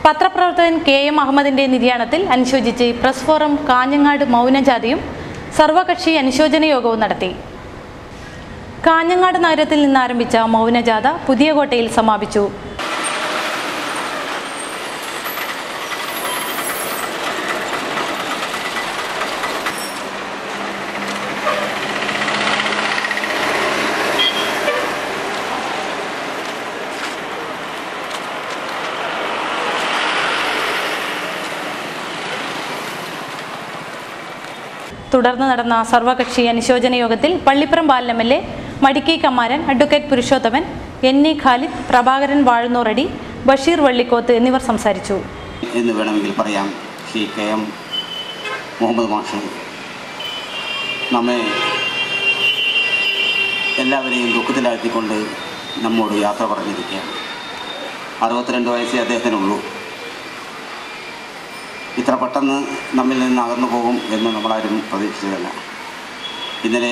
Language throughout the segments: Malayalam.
പത്രപ്രവർത്തകൻ KM അഹമ്മദിന്റെ നിര്യാണത്തിൽ അനുശോചിച്ച് പ്രസ് ഫോറം കാഞ്ഞങ്ങാട് മൗനജാഥയും സർവകക്ഷി അനുശോചന യോഗവും നടത്തി. കാഞ്ഞങ്ങാട് നഗരത്തിൽ നിന്ന് ആരംഭിച്ച മൗനജാഥ പുതിയകോട്ടയിൽ സമാപിച്ചു. തുടർന്ന് നടന്ന സർവകക്ഷി അനുശോചന യോഗത്തിൽ Pallippuram Balan MLA, Madikkai Kammaran, advocate Purushothaman, NE Khalid, Prabhakaran Vazhunnoradi, Basheer Vallikkoth എന്നിവർ സംസാരിച്ചു. എന്ന് വേണമെങ്കിൽ പറയാം. ശ്രീ KM മുഹമ്മദ് മാഷ് നമ്മെ എല്ലാവരെയും ദുഃഖത്തിലാഴ്ത്തിക്കൊണ്ട് നമ്മോട് യാത്ര പറഞ്ഞിരിക്കുകയാണ്. 62 വയസ്സേ അദ്ദേഹത്തിനുള്ളൂ. ഇത്ര പെട്ടെന്ന് നമ്മിൽ നിന്ന് അകന്നു പോകും എന്ന് നമ്മളാരും പ്രതീക്ഷിച്ചതല്ല. ഇന്നലെ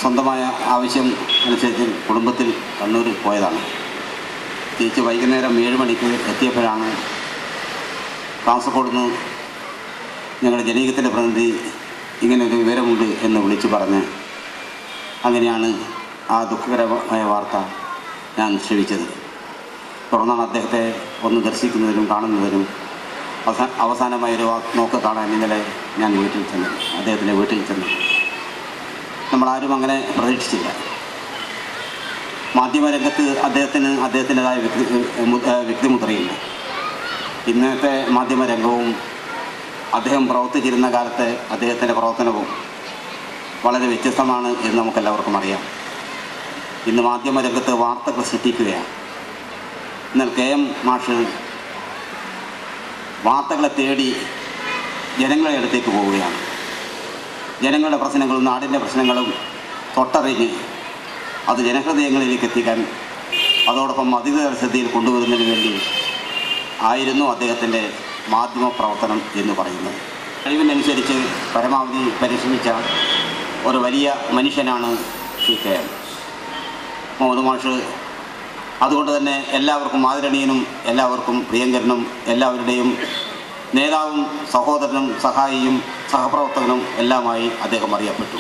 സ്വന്തമായ ആവശ്യം അനുസരിച്ച് കുടുംബത്തിൽ കണ്ണൂരിൽ പോയതാണ്. തിരിച്ച് വൈകുന്നേരം 7 മണിക്ക് എത്തിയപ്പോഴാണ് കാസർഗോഡ് നിന്ന് ഞങ്ങളുടെ ജനകീയത്തിൻ്റെ പ്രതിനിധി ഇങ്ങനൊരു വിവരമുണ്ട് എന്ന് വിളിച്ചു പറഞ്ഞ് അങ്ങനെയാണ് ആ ദുഃഖകരമായ വാർത്ത ഞാൻ ശ്രവിച്ചത്. തുടർന്നാണ് അദ്ദേഹത്തെ ഒന്ന് ദർശിക്കുന്നതിനും കാണുന്നതിനും അവസാനമായൊരു നോക്ക് കാണാൻ ഇന്നലെ ഞാൻ അദ്ദേഹത്തിൻ്റെ വീട്ടിൽ ചെന്നു. നമ്മളാരും അങ്ങനെ പ്രതീക്ഷിച്ചില്ല. മാധ്യമരംഗത്ത് അദ്ദേഹത്തിൻ്റെതായ വ്യക്തിമുദ്രയില്ല. ഇന്നത്തെ മാധ്യമരംഗവും അദ്ദേഹം പ്രവർത്തിച്ചിരുന്ന കാലത്തെ അദ്ദേഹത്തിൻ്റെ പ്രവർത്തനവും വളരെ വ്യത്യസ്തമാണ് എന്ന് നമുക്കെല്ലാവർക്കും അറിയാം. ഇന്ന് മാധ്യമരംഗത്ത് വാർത്തകൾ സൃഷ്ടിക്കുകയാണ്. എന്നാൽ KM മാഷ് വാർത്തകളെ തേടി ജനങ്ങളുടെ അടുത്തേക്ക് പോവുകയാണ്. ജനങ്ങളുടെ പ്രശ്നങ്ങളും നാടിൻ്റെ പ്രശ്നങ്ങളും തൊട്ടറിഞ്ഞ് അത് ജനഹൃദയങ്ങളിലേക്ക് എത്തിക്കാൻ അതോടൊപ്പം അധിക ശ്രദ്ധയിൽ കൊണ്ടുവരുന്നതിന് വേണ്ടി ആയിരുന്നു അദ്ദേഹത്തിൻ്റെ മാധ്യമ പ്രവർത്തനം എന്ന് പറയുന്നത്. കഴിവിനനുസരിച്ച് പരമാവധി പരിശ്രമിച്ച ഒരു വലിയ മനുഷ്യനാണ് ശ്രീ KM മുഹമ്മദ് മാഷ്. അതുകൊണ്ട് തന്നെ എല്ലാവർക്കും ആദരണീയനും എല്ലാവർക്കും പ്രിയങ്കരനും എല്ലാവരുടെയും നേതാവും സഹോദരനും സഹായിയും സഹപ്രവർത്തകനും എല്ലാമായി അദ്ദേഹം അറിയപ്പെട്ടു.